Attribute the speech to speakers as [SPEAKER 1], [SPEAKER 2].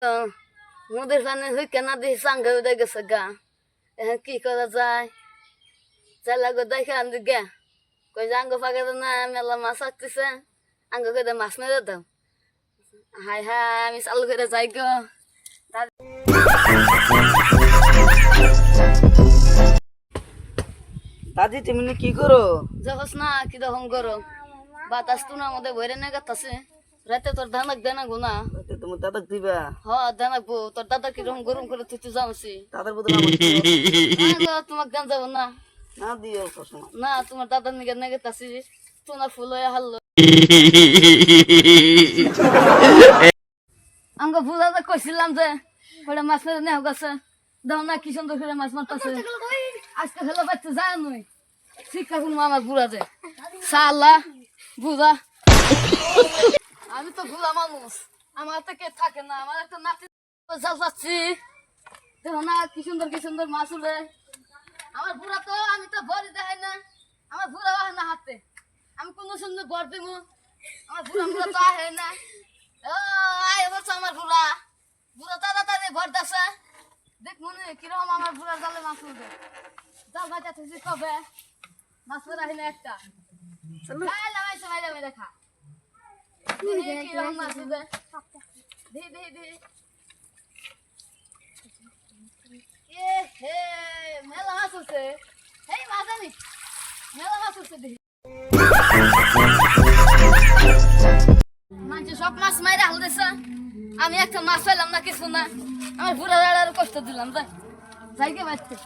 [SPEAKER 1] নদীর পানি হই কেনা দিয়ে চাঙ্গা উদে গেছে গা এখন কি করা যায় চালাগো দেখে আন গে কই যে আঙ্গ ফাঁকে না মেলা মাছ আসতেছে আঙ্গ করে মাছ মেরে দাও হাই হাই আমি চালু করে যাই গো
[SPEAKER 2] দাদি তুমি কি করো?
[SPEAKER 1] যখস না কি রকম করো বাতাস তো না আমাদের ভরে না গাতাছে রাতে তোর ধানক দেনা গো না
[SPEAKER 2] তোমার দাদাক দিবা?
[SPEAKER 1] হ ধানক বো তোর দাদা কিরকম গরম করে তুই যাওছি
[SPEAKER 2] দাদার বদলে আমাকে দিও।
[SPEAKER 1] তোমাকে গান যাবো না
[SPEAKER 2] না দিও সবসময়।
[SPEAKER 1] না তোমার দাদার নিগে নেগে তাছি তোমার ফুল হয়ে হারলো আঙ্গ ফুল দাদা কইছিলাম যে কটা মাছ মেরে নেওয়া গেছে দাও না কি সুন্দর করে মাছ মারতেছে আজকে ফেলে বাচ্চা যায় নই শিক্ষা কোন আমার বুড়া যে সালা বুড়া আমি তো বুড়া মানুষ আমার তো কে থাকে না আমার একটা নাতি জাল পাচ্ছি দেখো না কি সুন্দর মাছ উঠে আমার বুড়া তো আমি তো বড়ি দেখাই না আমার বুড়া হয় না হাতে আমি কোন সুন্দর বর দিব আমার বুড়া তো আহে না ও আয় বলছো আমার বুড়া তাড়াতাড়ি ভর দেশে দেখ মনে কিরকম আমার বুড়ার জালে মাছ উঠবে জাল ভাজা থেকে কবে মাছ ধরা হইলে একটা লাগাইছে ভাই দেখা কিরকম মাছ উঠবে দে এ হে মেলা মাছ উঠছে এই মাছ মেলা মাছ উঠছে দেখি মানুষ সব মাছ মাইরা হালতেছে আমি একটা মাছ পাইলাম না কিছু না আমার বুড়া দাঁড়ার কষ্ট দিলাম যাই গে বাচ্চা